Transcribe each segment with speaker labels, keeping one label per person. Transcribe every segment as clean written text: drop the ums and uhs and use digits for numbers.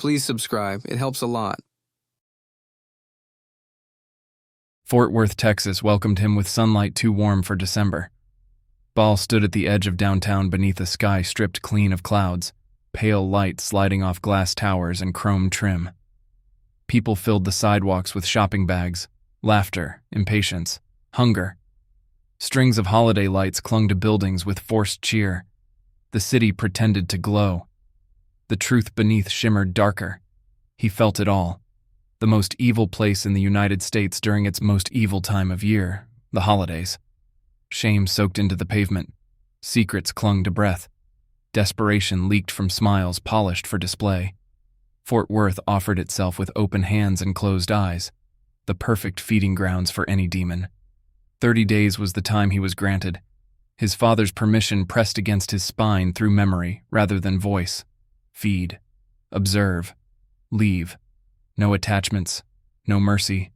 Speaker 1: Please subscribe. It helps a lot.
Speaker 2: Fort Worth, Texas welcomed him with sunlight too warm for December. Baal stood at the edge of downtown beneath a sky stripped clean of clouds, pale light sliding off glass towers and chrome trim. People filled the sidewalks with shopping bags, laughter, impatience, hunger. Strings of holiday lights clung to buildings with forced cheer. The city pretended to glow. The truth beneath shimmered darker. He felt it all. The most evil place in the United States during its most evil time of year, the holidays. Shame soaked into the pavement. Secrets clung to breath. Desperation leaked from smiles polished for display. Fort Worth offered itself with open hands and closed eyes, the perfect feeding grounds for any demon. 30 days was the time he was granted. His father's permission pressed against his spine through memory rather than voice. Feed. Observe. Leave. No attachments. No mercy.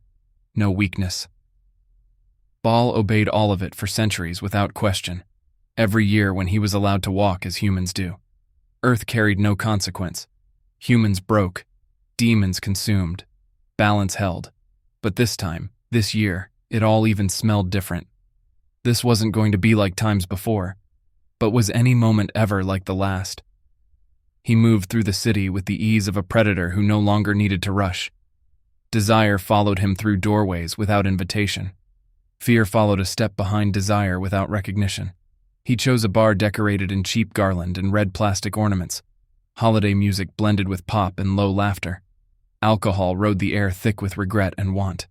Speaker 2: No weakness. Baal obeyed all of it for centuries without question. Every year when he was allowed to walk as humans do. Earth carried no consequence. Humans broke. Demons consumed. Balance held. But this time, this year, it all even smelled different. This wasn't going to be like times before, but was any moment ever like the last? He moved through the city with the ease of a predator who no longer needed to rush. Desire followed him through doorways without invitation. Fear followed a step behind desire without recognition. He chose a bar decorated in cheap garland and red plastic ornaments. Holiday music blended with pop and low laughter. Alcohol rode the air thick with regret and want.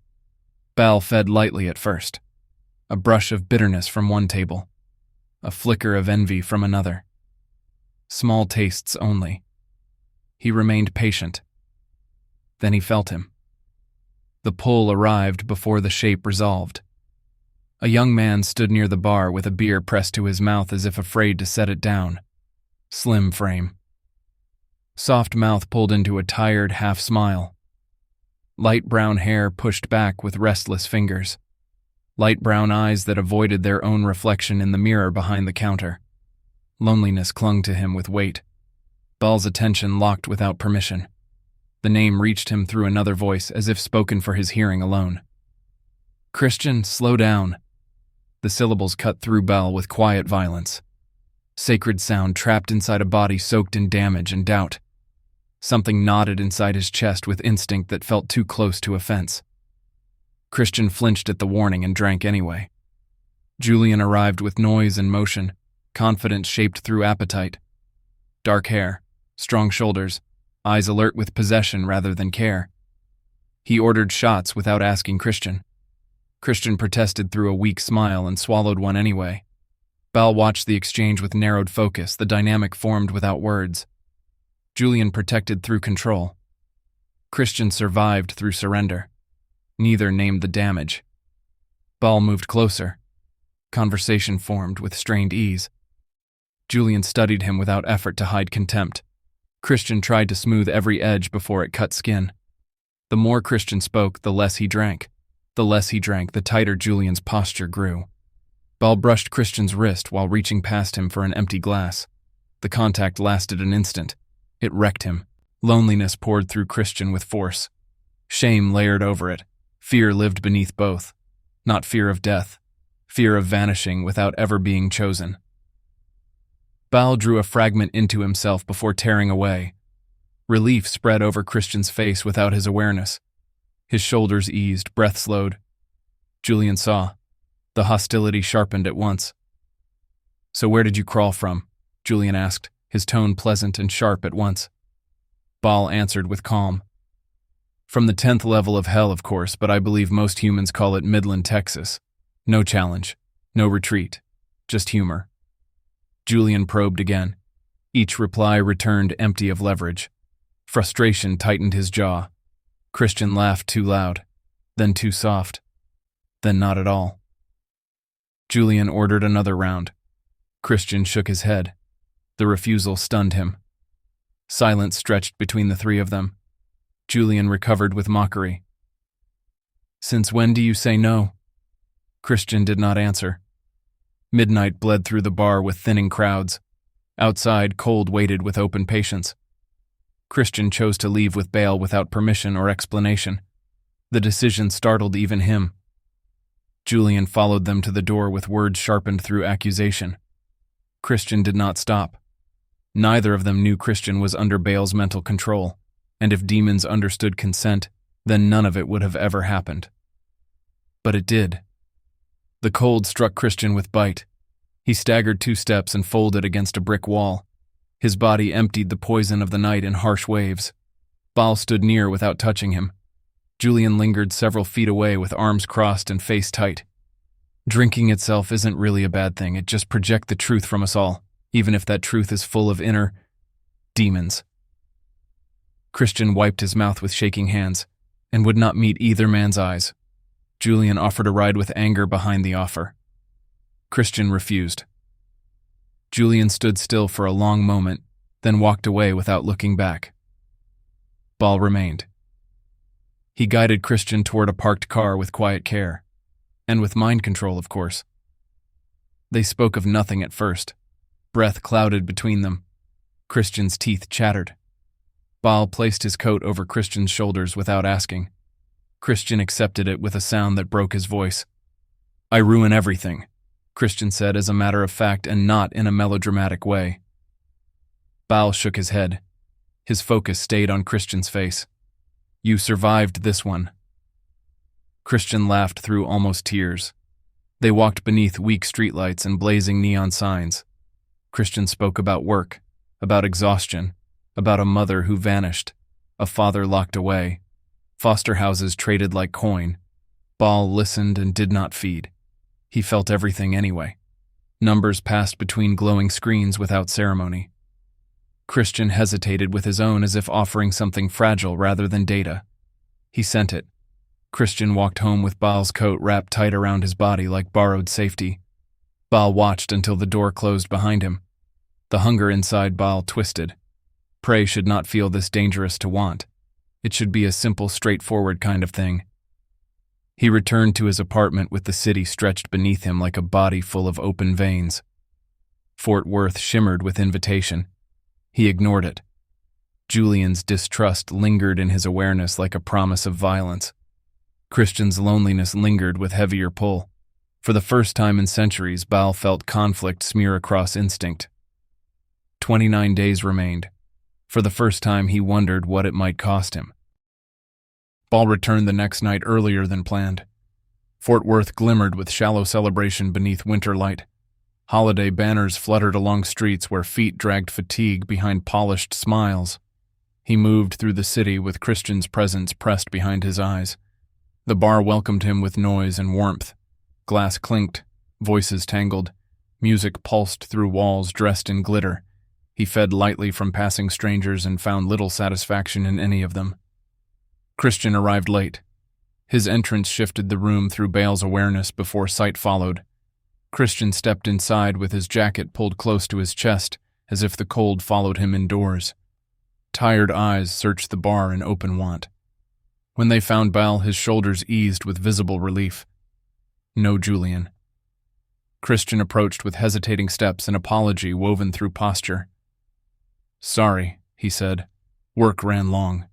Speaker 2: Baal fed lightly at first. A brush of bitterness from one table. A flicker of envy from another. Small tastes only. He remained patient. Then he felt him. The pull arrived before the shape resolved. A young man stood near the bar with a beer pressed to his mouth as if afraid to set it down. Slim frame. Soft mouth pulled into a tired half-smile. Light brown hair pushed back with restless fingers. Light brown eyes that avoided their own reflection in the mirror behind the counter. Loneliness clung to him with weight. Baal's attention locked without permission. The name reached him through another voice as if spoken for his hearing alone. Christian, slow down. The syllables cut through Baal with quiet violence. Sacred sound trapped inside a body soaked in damage and doubt. Something knotted inside his chest with instinct that felt too close to offense. Christian flinched at the warning and drank anyway. Julian arrived with noise and motion, confidence shaped through appetite. Dark hair, strong shoulders, eyes alert with possession rather than care. He ordered shots without asking Christian. Christian protested through a weak smile and swallowed one anyway. Baal watched the exchange with narrowed focus, the dynamic formed without words. Julian protected through control. Christian survived through surrender. Neither named the damage. Baal moved closer. Conversation formed with strained ease. Julian studied him without effort to hide contempt. Christian tried to smooth every edge before it cut skin. The more Christian spoke, the less he drank. The less he drank, the tighter Julian's posture grew. Baal brushed Christian's wrist while reaching past him for an empty glass. The contact lasted an instant. It wrecked him. Loneliness poured through Christian with force. Shame layered over it. Fear lived beneath both. Not fear of death. Fear of vanishing without ever being chosen. Baal drew a fragment into himself before tearing away. Relief spread over Christian's face without his awareness. His shoulders eased, breath slowed. Julian saw. The hostility sharpened at once. "So where did you crawl from?" Julian asked, his tone pleasant and sharp at once. Baal answered with calm. "From the 10th level of hell, of course, but I believe most humans call it Midland, Texas. No challenge, no retreat, just humor." Julian probed again. Each reply returned empty of leverage. Frustration tightened his jaw. Christian laughed too loud, then too soft, then not at all. Julian ordered another round. Christian shook his head. The refusal stunned him. Silence stretched between the three of them. Julian recovered with mockery. "Since when do you say no?" Christian did not answer. Midnight bled through the bar with thinning crowds. Outside, cold waited with open patience. Christian chose to leave with Baal without permission or explanation. The decision startled even him. Julian followed them to the door with words sharpened through accusation. Christian did not stop. Neither of them knew Christian was under Baal's mental control, and if demons understood consent, then none of it would have ever happened. But it did. The cold struck Christian with bite. He staggered 2 steps and folded against a brick wall. His body emptied the poison of the night in harsh waves. Baal stood near without touching him. Julian lingered several feet away with arms crossed and face tight. Drinking itself isn't really a bad thing, it just projects the truth from us all, even if that truth is full of inner demons. Christian wiped his mouth with shaking hands, and would not meet either man's eyes. Julian offered a ride with anger behind the offer. Christian refused. Julian stood still for a long moment, then walked away without looking back. Baal remained. He guided Christian toward a parked car with quiet care, and with mind control, of course. They spoke of nothing at first. Breath clouded between them. Christian's teeth chattered. Baal placed his coat over Christian's shoulders without asking. Christian accepted it with a sound that broke his voice. "I ruin everything," Christian said as a matter of fact and not in a melodramatic way. Baal shook his head. His focus stayed on Christian's face. "You survived this one." Christian laughed through almost tears. They walked beneath weak streetlights and blazing neon signs. Christian spoke about work, about exhaustion, about a mother who vanished, a father locked away, foster houses traded like coin. Baal listened and did not feed. He felt everything anyway. Numbers passed between glowing screens without ceremony. Christian hesitated with his own as if offering something fragile rather than data. He sent it. Christian walked home with Baal's coat wrapped tight around his body like borrowed safety. Baal watched until the door closed behind him. The hunger inside Baal twisted. Prey should not feel this dangerous to want. It should be a simple, straightforward kind of thing. He returned to his apartment with the city stretched beneath him like a body full of open veins. Fort Worth shimmered with invitation. He ignored it. Julian's distrust lingered in his awareness like a promise of violence. Christian's loneliness lingered with heavier pull. For the first time in centuries, Baal felt conflict smear across instinct. 29 days remained. For the first time, he wondered what it might cost him. Baal returned the next night earlier than planned. Fort Worth glimmered with shallow celebration beneath winter light. Holiday banners fluttered along streets where feet dragged fatigue behind polished smiles. He moved through the city with Christian's presence pressed behind his eyes. The bar welcomed him with noise and warmth. Glass clinked, voices tangled, music pulsed through walls dressed in glitter. He fed lightly from passing strangers and found little satisfaction in any of them. Christian arrived late. His entrance shifted the room through Baal's awareness before sight followed. Christian stepped inside with his jacket pulled close to his chest, as if the cold followed him indoors. Tired eyes searched the bar in open want. When they found Baal, his shoulders eased with visible relief. No Julian. Christian approached with hesitating steps, an apology woven through posture. "Sorry," he said. "Work ran long."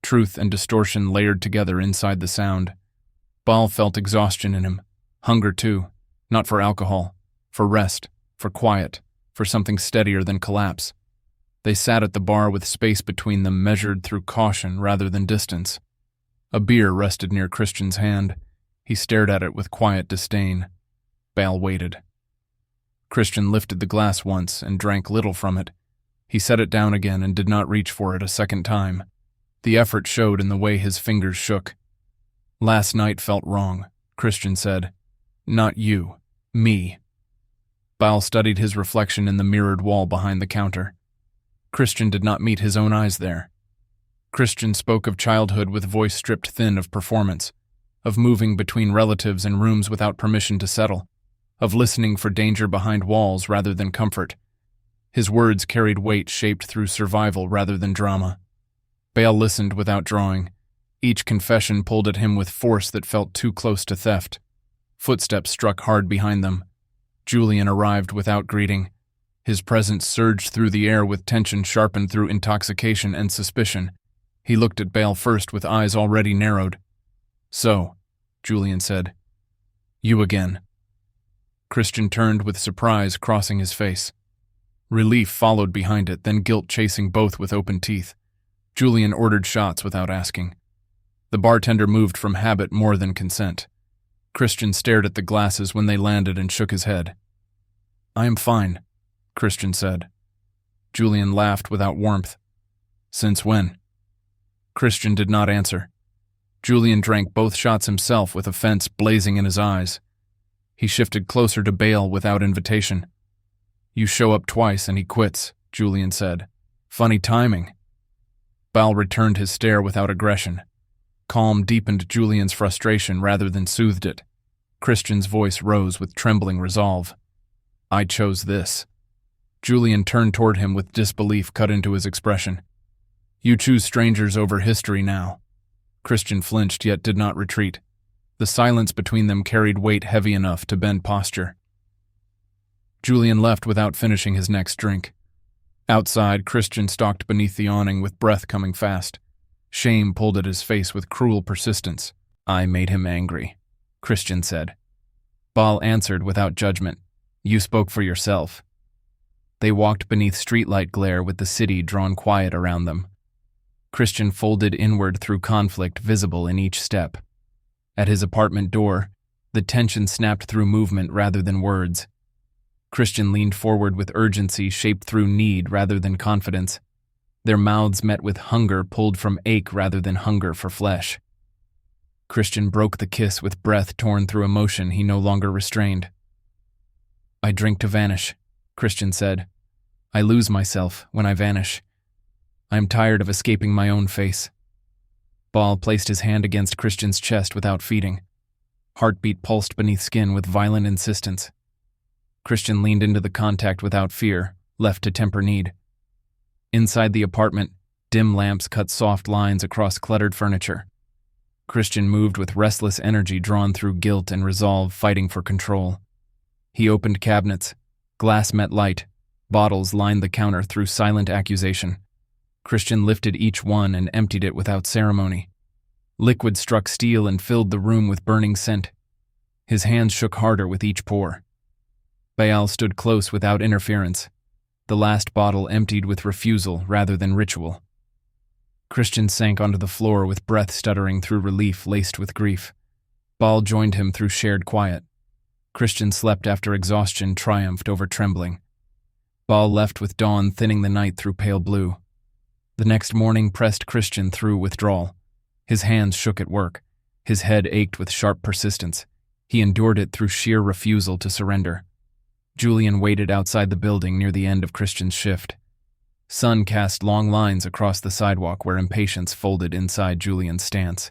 Speaker 2: Truth and distortion layered together inside the sound. Baal felt exhaustion in him. Hunger, too. Not for alcohol. For rest. For quiet. For something steadier than collapse. They sat at the bar with space between them measured through caution rather than distance. A beer rested near Christian's hand. He stared at it with quiet disdain. Baal waited. Christian lifted the glass once and drank little from it. He set it down again and did not reach for it a second time. The effort showed in the way his fingers shook. "Last night felt wrong," Christian said. "Not you. Me." Baal studied his reflection in the mirrored wall behind the counter. Christian did not meet his own eyes there. Christian spoke of childhood with voice stripped thin of performance, of moving between relatives in rooms without permission to settle, of listening for danger behind walls rather than comfort. His words carried weight shaped through survival rather than drama. Baal listened without drawing. Each confession pulled at him with force that felt too close to theft. Footsteps struck hard behind them. Julian arrived without greeting. His presence surged through the air with tension sharpened through intoxication and suspicion. He looked at Baal first with eyes already narrowed. "So," Julian said. "You again." Christian turned with surprise crossing his face. Relief followed behind it, then guilt chasing both with open teeth. Julian ordered shots without asking. The bartender moved from habit more than consent. Christian stared at the glasses when they landed and shook his head. "I am fine," Christian said. Julian laughed without warmth. "Since when?" Christian did not answer. Julian drank both shots himself with offense blazing in his eyes. He shifted closer to Baal without invitation. "You show up twice and he quits," Julian said. "Funny timing." Baal returned his stare without aggression. Calm deepened Julian's frustration rather than soothed it. Christian's voice rose with trembling resolve. "I chose this." Julian turned toward him with disbelief cut into his expression. "You choose strangers over history now." Christian flinched yet did not retreat. The silence between them carried weight heavy enough to bend posture. Julian left without finishing his next drink. Outside, Christian stalked beneath the awning with breath coming fast. Shame pulled at his face with cruel persistence. "I made him angry," Christian said. Baal answered without judgment. "You spoke for yourself." They walked beneath streetlight glare with the city drawn quiet around them. Christian folded inward through conflict visible in each step. At his apartment door, the tension snapped through movement rather than words. Christian leaned forward with urgency shaped through need rather than confidence. Their mouths met with hunger pulled from ache rather than hunger for flesh. Christian broke the kiss with breath torn through emotion he no longer restrained. "I drink to vanish," Christian said. "I lose myself when I vanish. I am tired of escaping my own face." Baal placed his hand against Christian's chest without feeding. Heartbeat pulsed beneath skin with violent insistence. Christian leaned into the contact without fear, left to temper need. Inside the apartment, dim lamps cut soft lines across cluttered furniture. Christian moved with restless energy drawn through guilt and resolve fighting for control. He opened cabinets. Glass met light. Bottles lined the counter through silent accusation. Christian lifted each one and emptied it without ceremony. Liquid struck steel and filled the room with burning scent. His hands shook harder with each pour. Baal stood close without interference. The last bottle emptied with refusal rather than ritual. Christian sank onto the floor with breath stuttering through relief laced with grief. Baal joined him through shared quiet. Christian slept after exhaustion triumphed over trembling. Baal left with dawn thinning the night through pale blue. The next morning pressed Christian through withdrawal. His hands shook at work. His head ached with sharp persistence. He endured it through sheer refusal to surrender. Julian waited outside the building near the end of Christian's shift. Sun cast long lines across the sidewalk where impatience folded inside Julian's stance.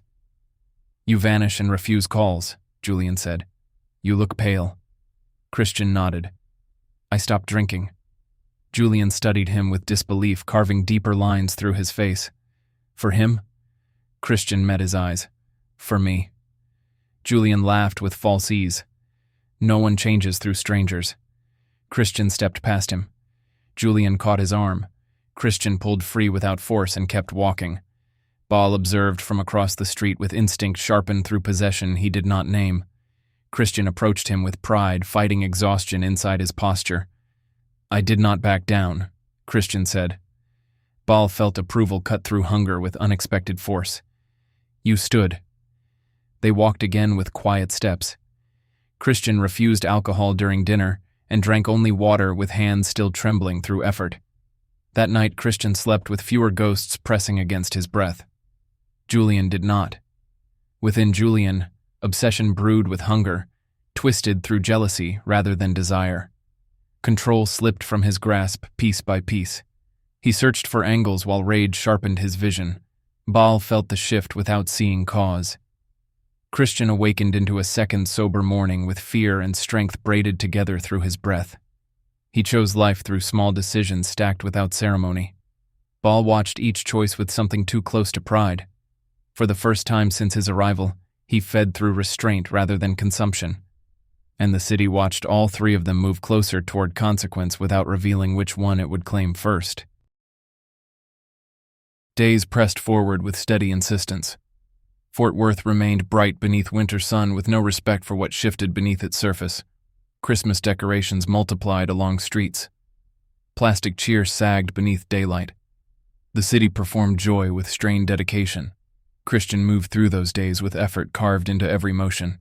Speaker 2: "You vanish and refuse calls," Julian said. "You look pale." Christian nodded. "I stopped drinking." Julian studied him with disbelief, carving deeper lines through his face. "For him?" Christian met his eyes. "For me." Julian laughed with false ease. "No one changes through strangers." Christian stepped past him. Julian caught his arm. Christian pulled free without force and kept walking. Baal observed from across the street with instinct sharpened through possession he did not name. Christian approached him with pride, fighting exhaustion inside his posture. "I did not back down," Christian said. Baal felt approval cut through hunger with unexpected force. "You stood." They walked again with quiet steps. Christian refused alcohol during dinner and drank only water with hands still trembling through effort. That night, Christian slept with fewer ghosts pressing against his breath. Julian did not. Within Julian, obsession brewed with hunger, twisted through jealousy rather than desire. Control slipped from his grasp piece by piece. He searched for angles while rage sharpened his vision. Baal felt the shift without seeing cause. Christian awakened into a second sober morning with fear and strength braided together through his breath. He chose life through small decisions stacked without ceremony. Baal watched each choice with something too close to pride. For the first time since his arrival, he fed through restraint rather than consumption. and the city watched all three of them move closer toward consequence without revealing which one it would claim first. Days pressed forward with steady insistence. Fort Worth remained bright beneath winter sun with no respect for what shifted beneath its surface. Christmas decorations multiplied along streets. Plastic cheer sagged beneath daylight. The city performed joy with strained dedication. Christian moved through those days with effort carved into every motion.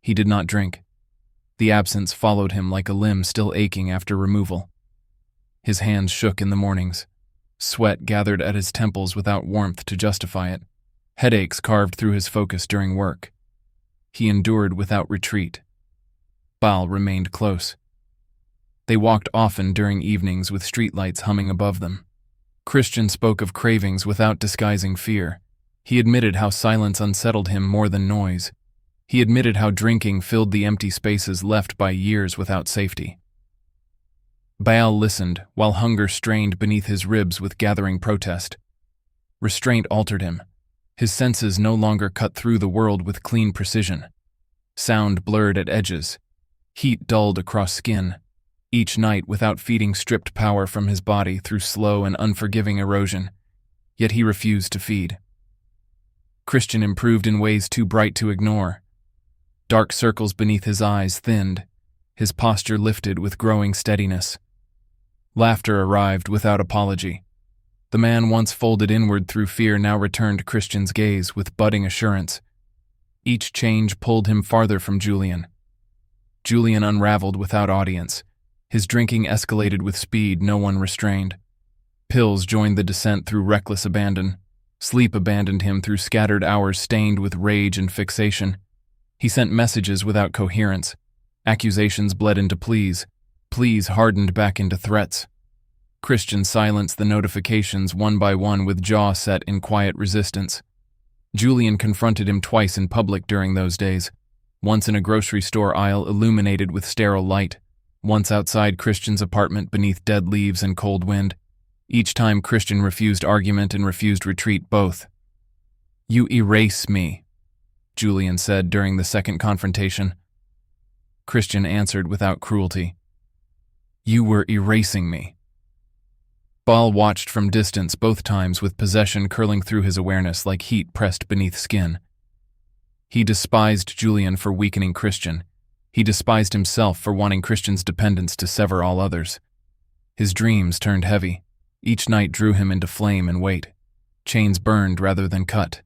Speaker 2: He did not drink. The absence followed him like a limb still aching after removal. His hands shook in the mornings. Sweat gathered at his temples without warmth to justify it. Headaches carved through his focus during work. He endured without retreat. Baal remained close. They walked often during evenings with streetlights humming above them. Christian spoke of cravings without disguising fear. He admitted how silence unsettled him more than noise. He admitted how drinking filled the empty spaces left by years without safety. Baal listened, while hunger strained beneath his ribs with gathering protest. Restraint altered him. His senses no longer cut through the world with clean precision. Sound blurred at edges. Heat dulled across skin. Each night without feeding stripped power from his body through slow and unforgiving erosion. Yet he refused to feed. Christian improved in ways too bright to ignore. Dark circles beneath his eyes thinned. His posture lifted with growing steadiness. Laughter arrived without apology. The man once folded inward through fear now returned Christian's gaze with budding assurance. Each change pulled him farther from Julian. Julian unraveled without audience. His drinking escalated with speed no one restrained. Pills joined the descent through reckless abandon. Sleep abandoned him through scattered hours stained with rage and fixation. He sent messages without coherence. Accusations bled into pleas. Pleas hardened back into threats. Christian silenced the notifications one by one with jaw set in quiet resistance. Julian confronted him twice in public during those days. Once in a grocery store aisle illuminated with sterile light. Once outside Christian's apartment beneath dead leaves and cold wind. Each time Christian refused argument and refused retreat both. "You erase me," Julian said during the second confrontation. Christian answered without cruelty. "You were erasing me." Baal watched from distance both times with possession curling through his awareness like heat pressed beneath skin. He despised Julian for weakening Christian. He despised himself for wanting Christian's dependence to sever all others. His dreams turned heavy. Each night drew him into flame and weight. Chains burned rather than cut.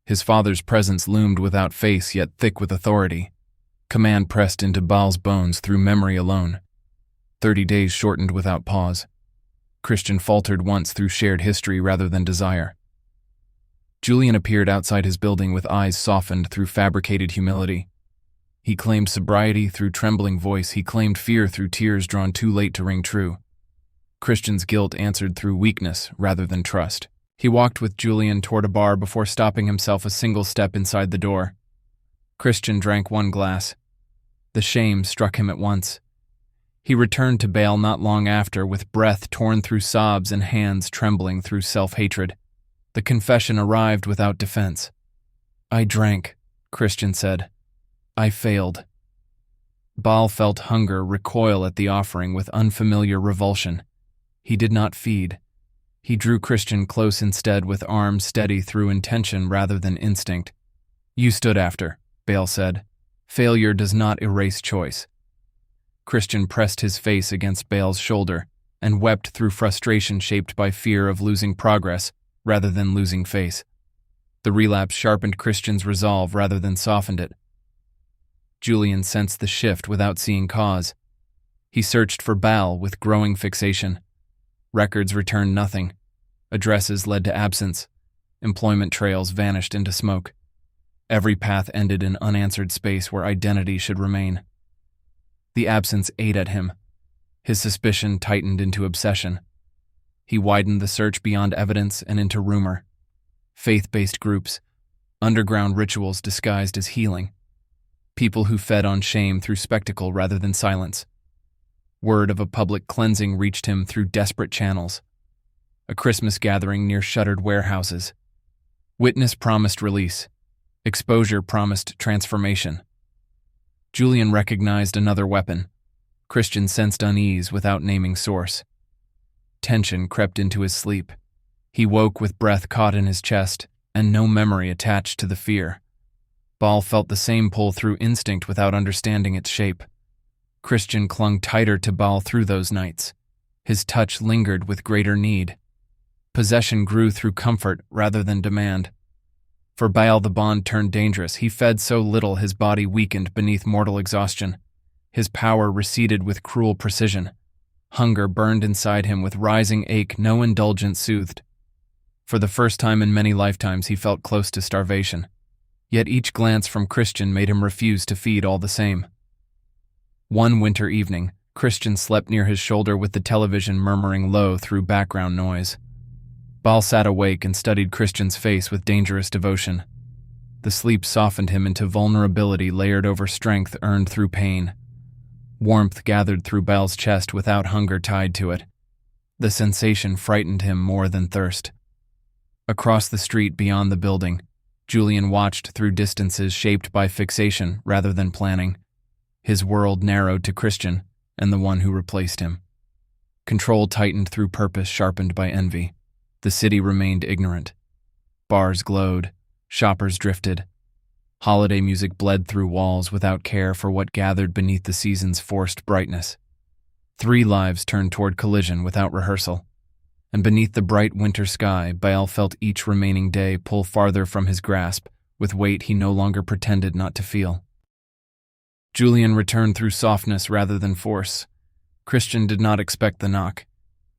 Speaker 2: His father's presence loomed without face yet thick with authority. Command pressed into Baal's bones through memory alone. 30 days shortened without pause. Christian faltered once through shared history rather than desire. Julian appeared outside his building with eyes softened through fabricated humility. He claimed sobriety through trembling voice. He claimed fear through tears drawn too late to ring true. Christian's guilt answered through weakness rather than trust. He walked with Julian toward a bar before stopping himself a single step inside the door. Christian drank one glass. The shame struck him at once. He returned to Baal not long after with breath torn through sobs and hands trembling through self-hatred. The confession arrived without defense. "I drank," Christian said. "I failed." Baal felt hunger recoil at the offering with unfamiliar revulsion. He did not feed. He drew Christian close instead with arms steady through intention rather than instinct. "You stood after," Baal said. "Failure does not erase choice." Christian pressed his face against Baal's shoulder and wept through frustration shaped by fear of losing progress rather than losing face. The relapse sharpened Christian's resolve rather than softened it. Julian sensed the shift without seeing cause. He searched for Baal with growing fixation. Records returned nothing. Addresses led to absence. Employment trails vanished into smoke. Every path ended in unanswered space where identity should remain. The absence ate at him. His suspicion tightened into obsession. He widened the search beyond evidence and into rumor. Faith-based groups, underground rituals disguised as healing. People who fed on shame through spectacle rather than silence. Word of a public cleansing reached him through desperate channels. A Christmas gathering near shuttered warehouses. Witness promised release. Exposure promised transformation. Julian recognized another weapon. Christian sensed unease without naming source. Tension crept into his sleep. He woke with breath caught in his chest and no memory attached to the fear. Baal felt the same pull through instinct without understanding its shape. Christian clung tighter to Baal through those nights. His touch lingered with greater need. Possession grew through comfort rather than demand. For Baal, the bond turned dangerous. He fed so little his body weakened beneath mortal exhaustion. His power receded with cruel precision. Hunger burned inside him with rising ache no indulgence soothed. For the first time in many lifetimes he felt close to starvation. Yet each glance from Christian made him refuse to feed all the same. One winter evening, Christian slept near his shoulder with the television murmuring low through background noise. Baal sat awake and studied Christian's face with dangerous devotion. The sleep softened him into vulnerability layered over strength earned through pain. Warmth gathered through Baal's chest without hunger tied to it. The sensation frightened him more than thirst. Across the street beyond the building, Julian watched through distances shaped by fixation rather than planning. His world narrowed to Christian and the one who replaced him. Control tightened through purpose sharpened by envy. The city remained ignorant. Bars glowed, shoppers drifted. Holiday music bled through walls without care for what gathered beneath the season's forced brightness. 3 lives turned toward collision without rehearsal. And beneath the bright winter sky, Baal felt each remaining day pull farther from his grasp, with weight he no longer pretended not to feel. Julian returned through softness rather than force. Christian did not expect the knock.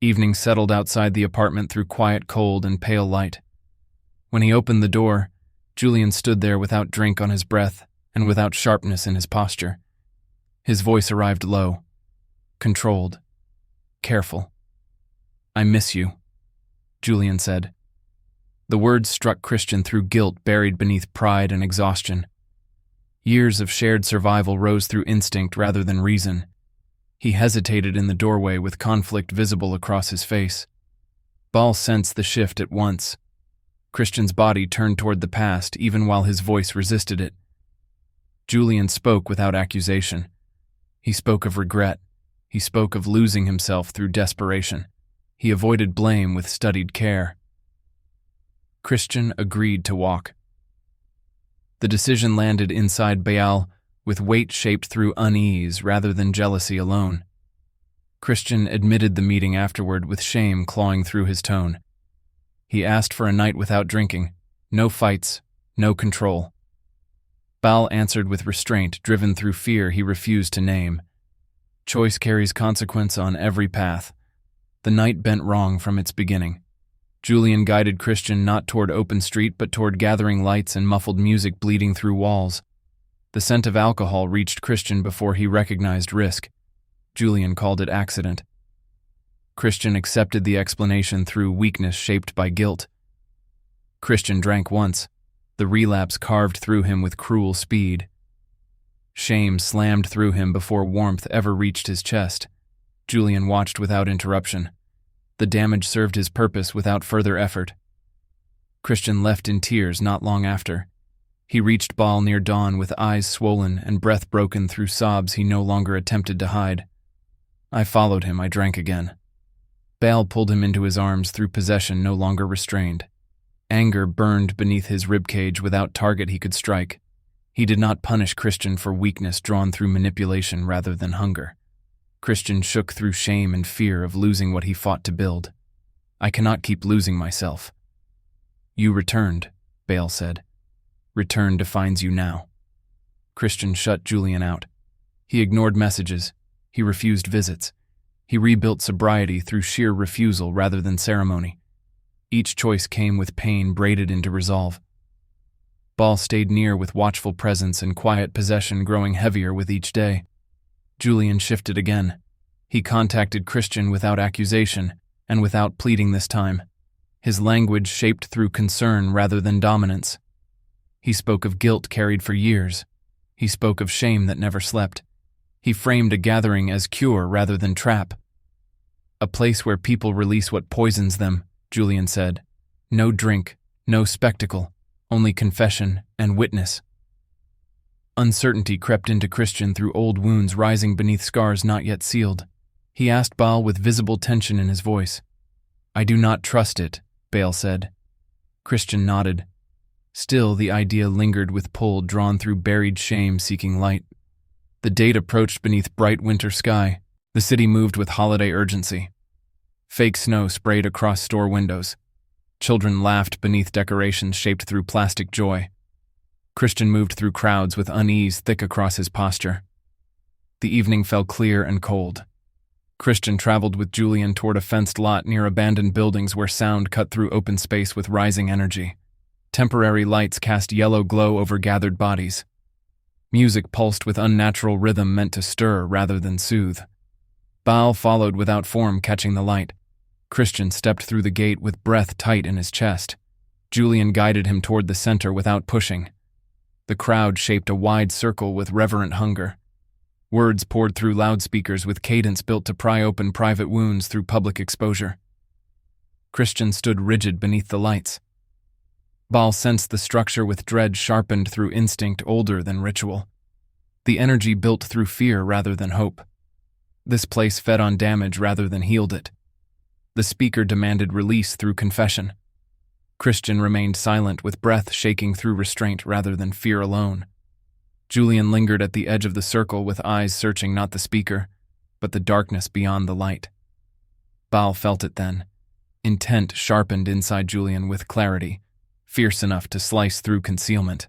Speaker 2: Evening settled outside the apartment through quiet cold and pale light. When he opened the door, Julian stood there without drink on his breath and without sharpness in his posture. His voice arrived low, controlled, careful. "I miss you," Julian said. The words struck Christian through guilt buried beneath pride and exhaustion. Years of shared survival rose through instinct rather than reason. He hesitated in the doorway with conflict visible across his face. Baal sensed the shift at once. Christian's body turned toward the past even while his voice resisted it. Julian spoke without accusation. He spoke of regret. He spoke of losing himself through desperation. He avoided blame with studied care. Christian agreed to walk. The decision landed inside Baal with weight shaped through unease rather than jealousy alone. Christian admitted the meeting afterward with shame clawing through his tone. He asked for a night without drinking, no fights, no control. Baal answered with restraint driven through fear he refused to name. Choice carries consequence on every path. The night bent wrong from its beginning. Julian guided Christian not toward open street but toward gathering lights and muffled music bleeding through walls. The scent of alcohol reached Christian before he recognized risk. Julian called it accident. Christian accepted the explanation through weakness shaped by guilt. Christian drank once. The relapse carved through him with cruel speed. Shame slammed through him before warmth ever reached his chest. Julian watched without interruption. The damage served his purpose without further effort. Christian left in tears not long after. He reached Baal near dawn with eyes swollen and breath broken through sobs he no longer attempted to hide. I followed him, I drank again. Baal pulled him into his arms through possession no longer restrained. Anger burned beneath his ribcage without target he could strike. He did not punish Christian for weakness drawn through manipulation rather than hunger. Christian shook through shame and fear of losing what he fought to build. I cannot keep losing myself. You returned, Baal said. Return defines you now. Christian shut Julian out. He ignored messages. He refused visits. He rebuilt sobriety through sheer refusal rather than ceremony. Each choice came with pain braided into resolve. Baal stayed near with watchful presence and quiet possession growing heavier with each day. Julian shifted again. He contacted Christian without accusation and without pleading this time. His language shaped through concern rather than dominance. He spoke of guilt carried for years. He spoke of shame that never slept. He framed a gathering as cure rather than trap. A place where people release what poisons them, Julian said. No drink, no spectacle, only confession and witness. Uncertainty crept into Christian through old wounds rising beneath scars not yet sealed. He asked Baal with visible tension in his voice. "I do not trust it," Baal said. Christian nodded. Still, the idea lingered with pull drawn through buried shame seeking light. The date approached beneath bright winter sky. The city moved with holiday urgency. Fake snow sprayed across store windows. Children laughed beneath decorations shaped through plastic joy. Christian moved through crowds with unease thick across his posture. The evening fell clear and cold. Christian traveled with Julian toward a fenced lot near abandoned buildings where sound cut through open space with rising energy. Temporary lights cast yellow glow over gathered bodies. Music pulsed with unnatural rhythm meant to stir rather than soothe. Baal followed without form, catching the light. Christian stepped through the gate with breath tight in his chest. Julian guided him toward the center without pushing. The crowd shaped a wide circle with reverent hunger. Words poured through loudspeakers with cadence built to pry open private wounds through public exposure. Christian stood rigid beneath the lights. Baal sensed the structure with dread sharpened through instinct older than ritual. The energy built through fear rather than hope. This place fed on damage rather than healed it. The speaker demanded release through confession. Christian remained silent with breath shaking through restraint rather than fear alone. Julian lingered at the edge of the circle with eyes searching not the speaker, but the darkness beyond the light. Baal felt it then. Intent sharpened inside Julian with clarity, fierce enough to slice through concealment.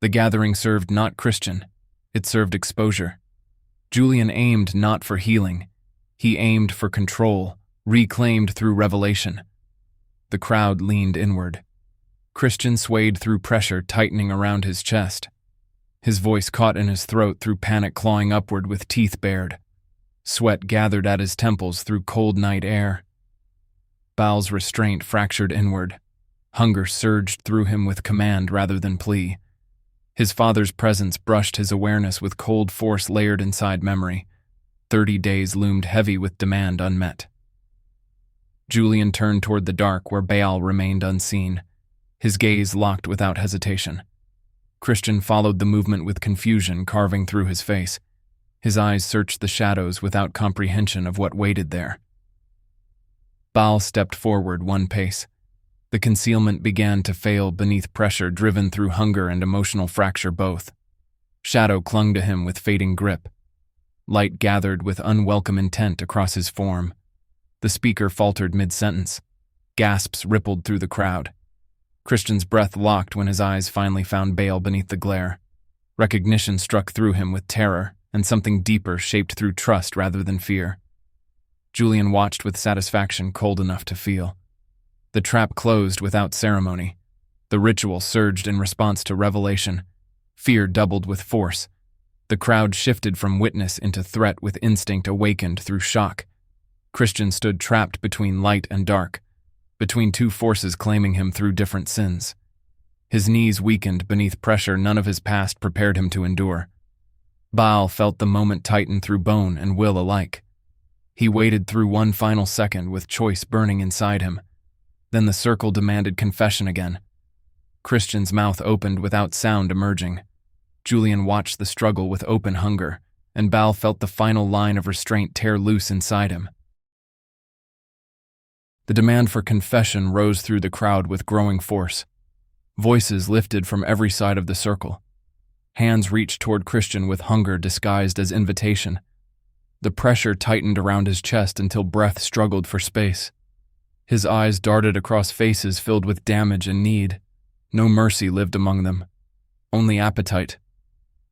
Speaker 2: The gathering served not Christian, it served exposure. Julian aimed not for healing, he aimed for control, reclaimed through revelation. The crowd leaned inward. Christian swayed through pressure tightening around his chest. His voice caught in his throat through panic clawing upward with teeth bared. Sweat gathered at his temples through cold night air. Baal's restraint fractured inward. Hunger surged through him with command rather than plea. His father's presence brushed his awareness with cold force layered inside memory. 30 days loomed heavy with demand unmet. Julian turned toward the dark where Baal remained unseen, his gaze locked without hesitation. Christian followed the movement with confusion carving through his face. His eyes searched the shadows without comprehension of what waited there. Baal stepped forward one pace. The concealment began to fail beneath pressure driven through hunger and emotional fracture both. Shadow clung to him with fading grip. Light gathered with unwelcome intent across his form. The speaker faltered mid-sentence. Gasps rippled through the crowd. Christian's breath locked when his eyes finally found Baal beneath the glare. Recognition struck through him with terror, and something deeper shaped through trust rather than fear. Julian watched with satisfaction cold enough to feel. The trap closed without ceremony. The ritual surged in response to revelation. Fear doubled with force. The crowd shifted from witness into threat with instinct awakened through shock. Christian stood trapped between light and dark, between two forces claiming him through different sins. His knees weakened beneath pressure none of his past prepared him to endure. Baal felt the moment tighten through bone and will alike. He waited through one final second with choice burning inside him. Then the circle demanded confession again. Christian's mouth opened without sound emerging. Julian watched the struggle with open hunger, and Baal felt the final line of restraint tear loose inside him. The demand for confession rose through the crowd with growing force. Voices lifted from every side of the circle. Hands reached toward Christian with hunger disguised as invitation. The pressure tightened around his chest until breath struggled for space. His eyes darted across faces filled with damage and need. No mercy lived among them. Only appetite.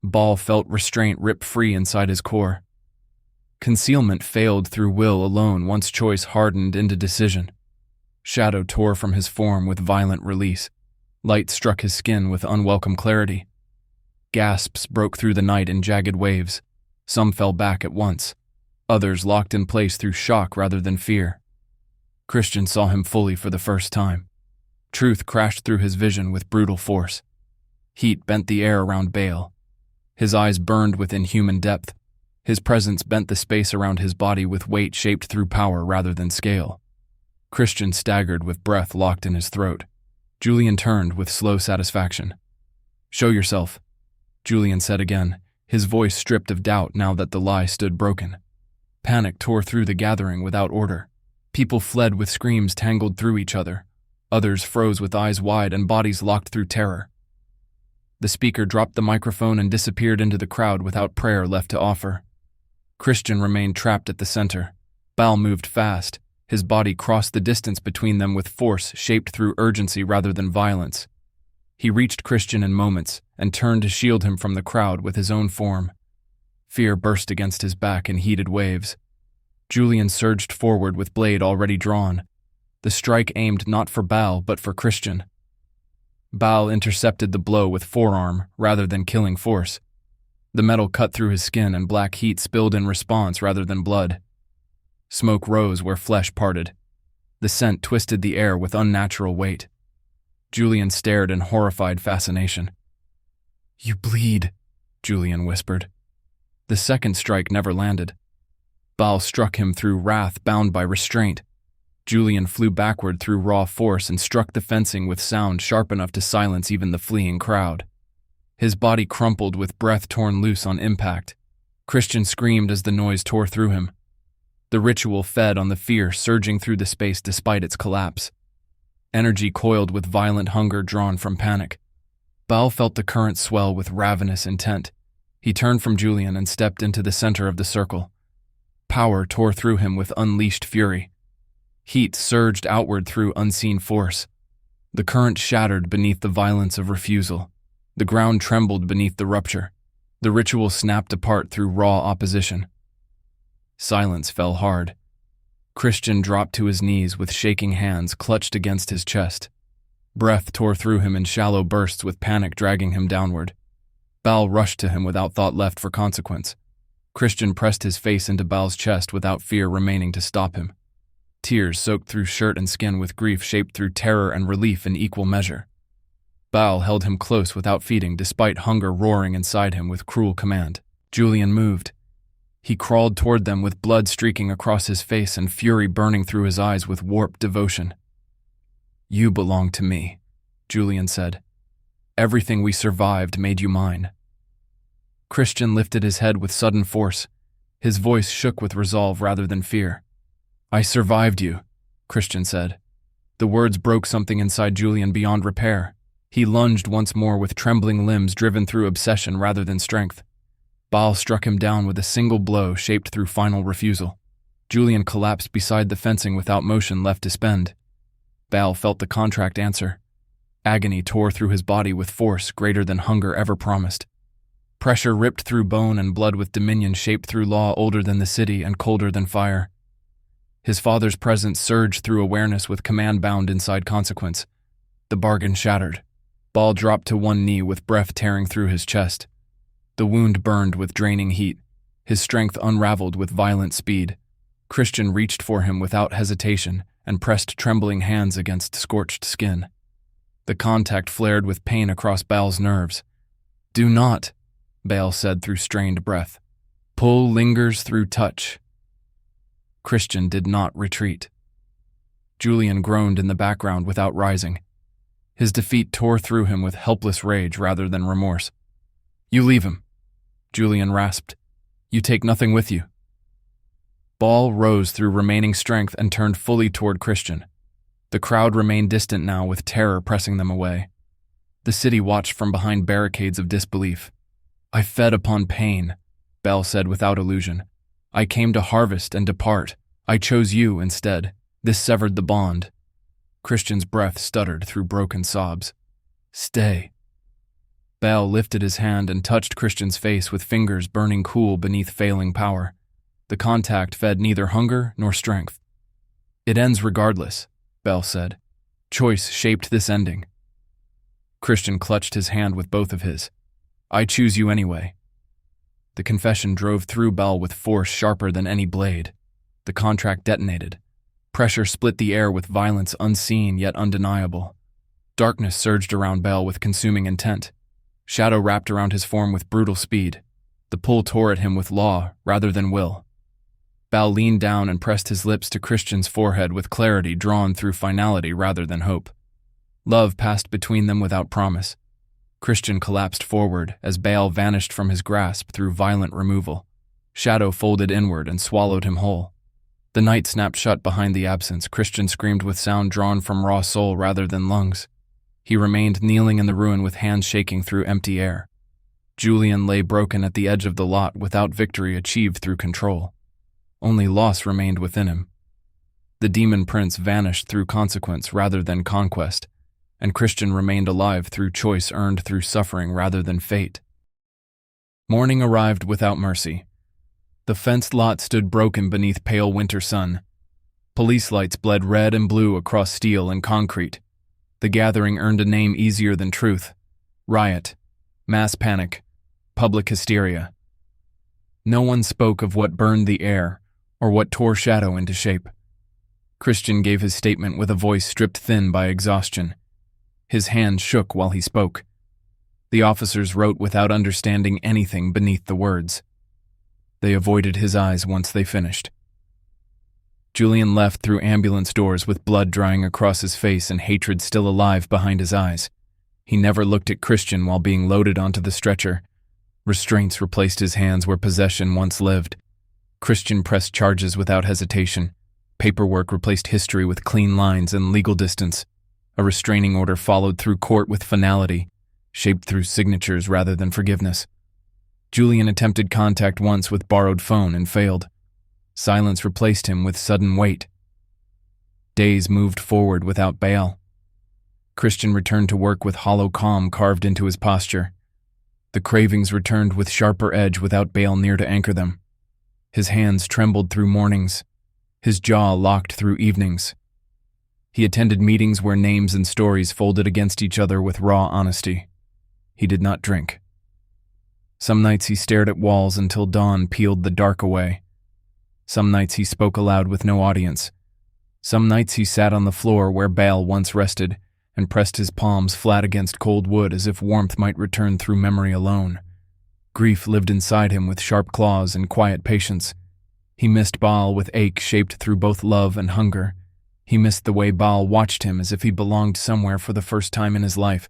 Speaker 2: Baal felt restraint rip free inside his core. Concealment failed through will alone once choice hardened into decision. Shadow tore from his form with violent release. Light struck his skin with unwelcome clarity. Gasps broke through the night in jagged waves. Some fell back at once. Others locked in place through shock rather than fear. Christian saw him fully for the first time. Truth crashed through his vision with brutal force. Heat bent the air around Baal. His eyes burned with inhuman depth. His presence bent the space around his body with weight shaped through power rather than scale. Christian staggered with breath locked in his throat. Julian turned with slow satisfaction. "Show yourself." Julian said again, his voice stripped of doubt now that the lie stood broken. Panic tore through the gathering without order. People fled with screams tangled through each other. Others froze with eyes wide and bodies locked through terror. The speaker dropped the microphone and disappeared into the crowd without prayer left to offer. Christian remained trapped at the center. Baal moved fast. His body crossed the distance between them with force shaped through urgency rather than violence. He reached Christian in moments and turned to shield him from the crowd with his own form. Fear burst against his back in heated waves. Julian surged forward with blade already drawn. The strike aimed not for Baal but for Christian. Baal intercepted the blow with forearm rather than killing force. The metal cut through his skin and black heat spilled in response rather than blood. Smoke rose where flesh parted. The scent twisted the air with unnatural weight. Julian stared in horrified fascination. "You bleed," Julian whispered. The second strike never landed. Baal struck him through wrath bound by restraint. Julian flew backward through raw force and struck the fencing with sound sharp enough to silence even the fleeing crowd. His body crumpled with breath torn loose on impact. Christian screamed as the noise tore through him. The ritual fed on the fear surging through the space despite its collapse. Energy coiled with violent hunger drawn from panic. Baal felt the current swell with ravenous intent. He turned from Julian and stepped into the center of the circle. Power tore through him with unleashed fury. Heat surged outward through unseen force. The current shattered beneath the violence of refusal. The ground trembled beneath the rupture. The ritual snapped apart through raw opposition. Silence fell hard. Christian dropped to his knees with shaking hands clutched against his chest. Breath tore through him in shallow bursts with panic dragging him downward. Baal rushed to him without thought left for consequence. Christian pressed his face into Baal's chest without fear remaining to stop him. Tears soaked through shirt and skin with grief shaped through terror and relief in equal measure. Baal held him close without feeding despite hunger roaring inside him with cruel command. Julian moved. He crawled toward them with blood streaking across his face and fury burning through his eyes with warped devotion. "You belong to me," Julian said. "Everything we survived made you mine." Christian lifted his head with sudden force. His voice shook with resolve rather than fear. "I survived you," Christian said. The words broke something inside Julian beyond repair. He lunged once more with trembling limbs driven through obsession rather than strength. Baal struck him down with a single blow shaped through final refusal. Julian collapsed beside the fencing without motion left to spend. Baal felt the contract answer. Agony tore through his body with force greater than hunger ever promised. Pressure ripped through bone and blood with dominion shaped through law older than the city and colder than fire. His father's presence surged through awareness with command bound inside consequence. The bargain shattered. Baal dropped to one knee with breath tearing through his chest. The wound burned with draining heat. His strength unraveled with violent speed. Christian reached for him without hesitation and pressed trembling hands against scorched skin. The contact flared with pain across Baal's nerves. "Do not," Baal said through strained breath. "Pull lingers through touch." Christian did not retreat. Julian groaned in the background without rising. His defeat tore through him with helpless rage rather than remorse. "You leave him," Julian rasped. "You take nothing with you." Baal rose through remaining strength and turned fully toward Christian. The crowd remained distant now with terror pressing them away. The city watched from behind barricades of disbelief. "I fed upon pain," Baal said without illusion. "I came to harvest and depart. I chose you instead. This severed the bond." Christian's breath stuttered through broken sobs. "Stay." Baal lifted his hand and touched Christian's face with fingers burning cool beneath failing power. The contact fed neither hunger nor strength. "It ends regardless," Baal said. "Choice shaped this ending." Christian clutched his hand with both of his. "I choose you anyway." The confession drove through Baal with force sharper than any blade. The contract detonated. Pressure split the air with violence unseen yet undeniable. Darkness surged around Baal with consuming intent. Shadow wrapped around his form with brutal speed. The pull tore at him with law rather than will. Baal leaned down and pressed his lips to Christian's forehead with clarity drawn through finality rather than hope. Love passed between them without promise. Christian collapsed forward as Baal vanished from his grasp through violent removal. Shadow folded inward and swallowed him whole. The night snapped shut behind the absence. Christian screamed with sound drawn from raw soul rather than lungs. He remained kneeling in the ruin with hands shaking through empty air. Julian lay broken at the edge of the lot without victory achieved through control. Only loss remained within him. The demon prince vanished through consequence rather than conquest, and Christian remained alive through choice earned through suffering rather than fate. Morning arrived without mercy. The fenced lot stood broken beneath pale winter sun. Police lights bled red and blue across steel and concrete. The gathering earned a name easier than truth: riot, mass panic, public hysteria. No one spoke of what burned the air or what tore Shadow into shape. Christian gave his statement with a voice stripped thin by exhaustion. His hands shook while he spoke. The officers wrote without understanding anything beneath the words. They avoided his eyes once they finished. Julian left through ambulance doors with blood drying across his face and hatred still alive behind his eyes. He never looked at Christian while being loaded onto the stretcher. Restraints replaced his hands where possession once lived. Christian pressed charges without hesitation. Paperwork replaced history with clean lines and legal distance. A restraining order followed through court with finality, shaped through signatures rather than forgiveness. Julian attempted contact once with borrowed phone and failed. Silence replaced him with sudden weight. Days moved forward without Baal. Christian returned to work with hollow calm carved into his posture. The cravings returned with sharper edge without Baal near to anchor them. His hands trembled through mornings. His jaw locked through evenings. He attended meetings where names and stories folded against each other with raw honesty. He did not drink. Some nights he stared at walls until dawn peeled the dark away. Some nights he spoke aloud with no audience. Some nights he sat on the floor where Baal once rested and pressed his palms flat against cold wood as if warmth might return through memory alone. Grief lived inside him with sharp claws and quiet patience. He missed Baal with ache shaped through both love and hunger. He missed the way Baal watched him as if he belonged somewhere for the first time in his life.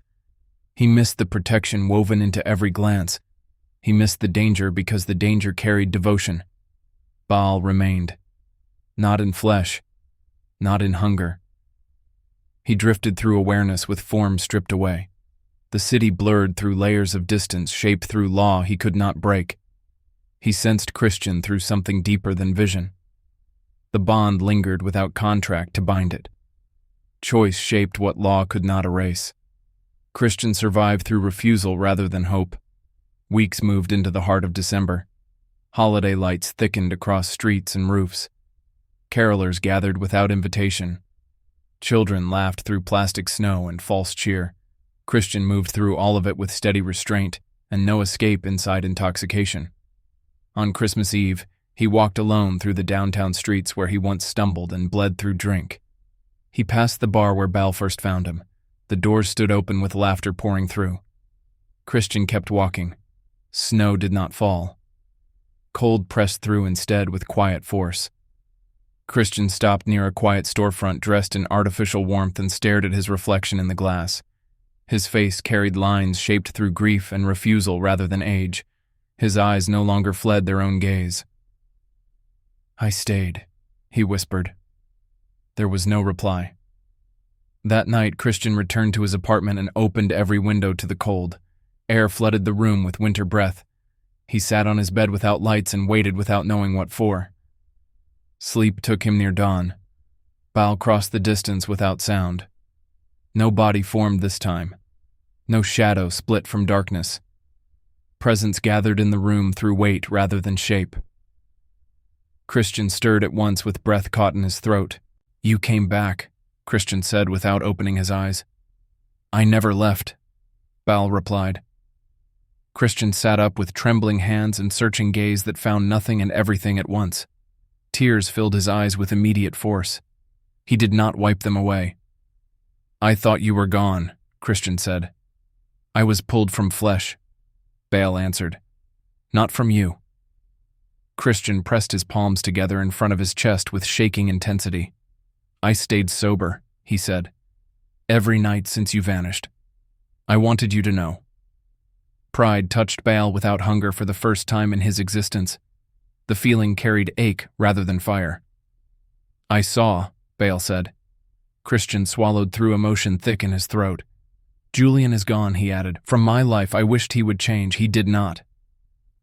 Speaker 2: He missed the protection woven into every glance. He missed the danger because the danger carried devotion. Baal remained. Not in flesh. Not in hunger. He drifted through awareness with form stripped away. The city blurred through layers of distance shaped through law he could not break. He sensed Christian through something deeper than vision. The bond lingered without contract to bind it. Choice shaped what law could not erase. Christian survived through refusal rather than hope. Weeks moved into the heart of December. Holiday lights thickened across streets and roofs. Carolers gathered without invitation. Children laughed through plastic snow and false cheer. Christian moved through all of it with steady restraint and no escape inside intoxication. On Christmas Eve, he walked alone through the downtown streets where he once stumbled and bled through drink. He passed the bar where Baal first found him. The doors stood open with laughter pouring through. Christian kept walking. Snow did not fall. Cold pressed through instead with quiet force. Christian stopped near a quiet storefront dressed in artificial warmth and stared at his reflection in the glass. His face carried lines shaped through grief and refusal rather than age. His eyes no longer fled their own gaze. "I stayed," he whispered. There was no reply. That night, Christian returned to his apartment and opened every window to the cold. Air flooded the room with winter breath. He sat on his bed without lights and waited without knowing what for. Sleep took him near dawn. Baal crossed the distance without sound. No body formed this time. No shadow split from darkness. Presence gathered in the room through weight rather than shape. Christian stirred at once with breath caught in his throat. "You came back," Christian said without opening his eyes. "I never left," Baal replied. Christian sat up with trembling hands and searching gaze that found nothing and everything at once. Tears filled his eyes with immediate force. He did not wipe them away. "I thought you were gone," Christian said. "I was pulled from flesh," Baal answered. "Not from you." Christian pressed his palms together in front of his chest with shaking intensity. "I stayed sober," he said. "Every night since you vanished. I wanted you to know. Pride touched Baal without hunger for the first time in his existence. The feeling carried ache rather than fire. "I saw," Baal said. Christian swallowed through emotion thick in his throat. "Julian is gone," he added. "From my life I wished he would change. He did not."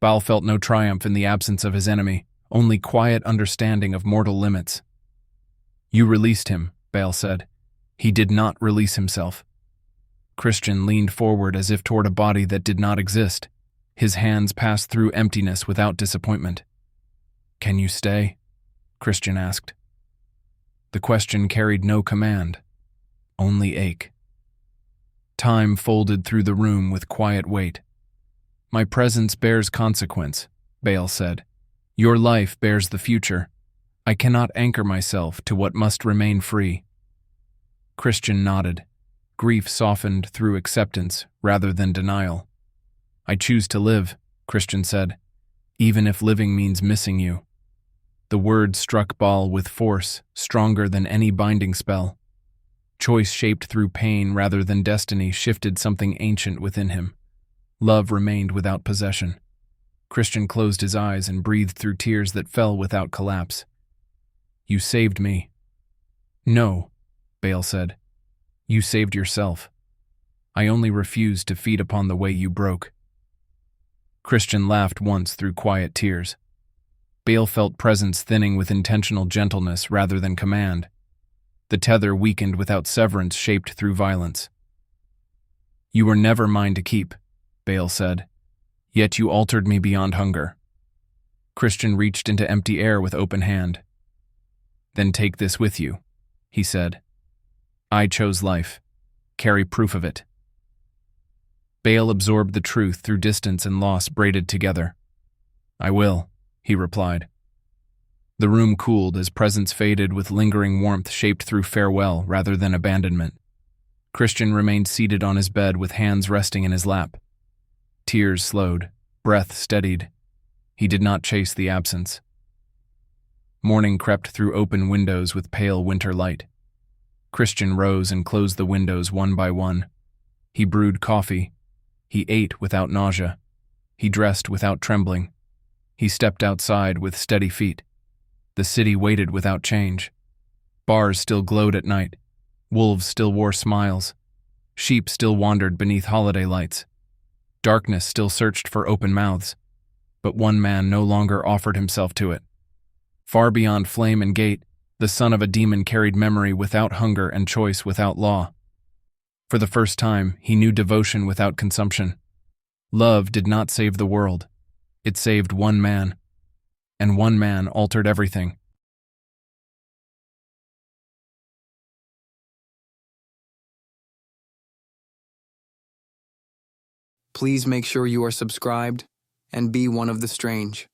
Speaker 2: Baal felt no triumph in the absence of his enemy, only quiet understanding of mortal limits. "You released him," Baal said. "He did not release himself." Christian leaned forward as if toward a body that did not exist. His hands passed through emptiness without disappointment. "Can you stay?" Christian asked. The question carried no command, only ache. Time folded through the room with quiet weight. "My presence bears consequence," Baal said. "Your life bears the future. I cannot anchor myself to what must remain free." Christian nodded. Grief softened through acceptance rather than denial. "I choose to live," Christian said, "even if living means missing you." The word struck Baal with force, stronger than any binding spell. Choice shaped through pain rather than destiny shifted something ancient within him. Love remained without possession. Christian closed his eyes and breathed through tears that fell without collapse. "You saved me." "No," Baal said. "You saved yourself. I only refused to feed upon the way you broke." Christian laughed once through quiet tears. Baal felt presence thinning with intentional gentleness rather than command. The tether weakened without severance shaped through violence. "You were never mine to keep," Baal said. "Yet you altered me beyond hunger." Christian reached into empty air with open hand. "Then take this with you," he said. "I chose life. Carry proof of it." Baal absorbed the truth through distance and loss braided together. "I will," he replied. The room cooled as presence faded with lingering warmth shaped through farewell rather than abandonment. Christian remained seated on his bed with hands resting in his lap. Tears slowed, breath steadied. He did not chase the absence. Morning crept through open windows with pale winter light. Christian rose and closed the windows one by one. He brewed coffee. He ate without nausea. He dressed without trembling. He stepped outside with steady feet. The city waited without change. Bars still glowed at night. Wolves still wore smiles. Sheep still wandered beneath holiday lights. Darkness still searched for open mouths. But one man no longer offered himself to it. Far beyond flame and gate, the son of a demon carried memory without hunger and choice without law. For the first time, he knew devotion without consumption. Love did not save the world. It saved one man. And one man altered everything.
Speaker 1: Please make sure you are subscribed and be one of the strange.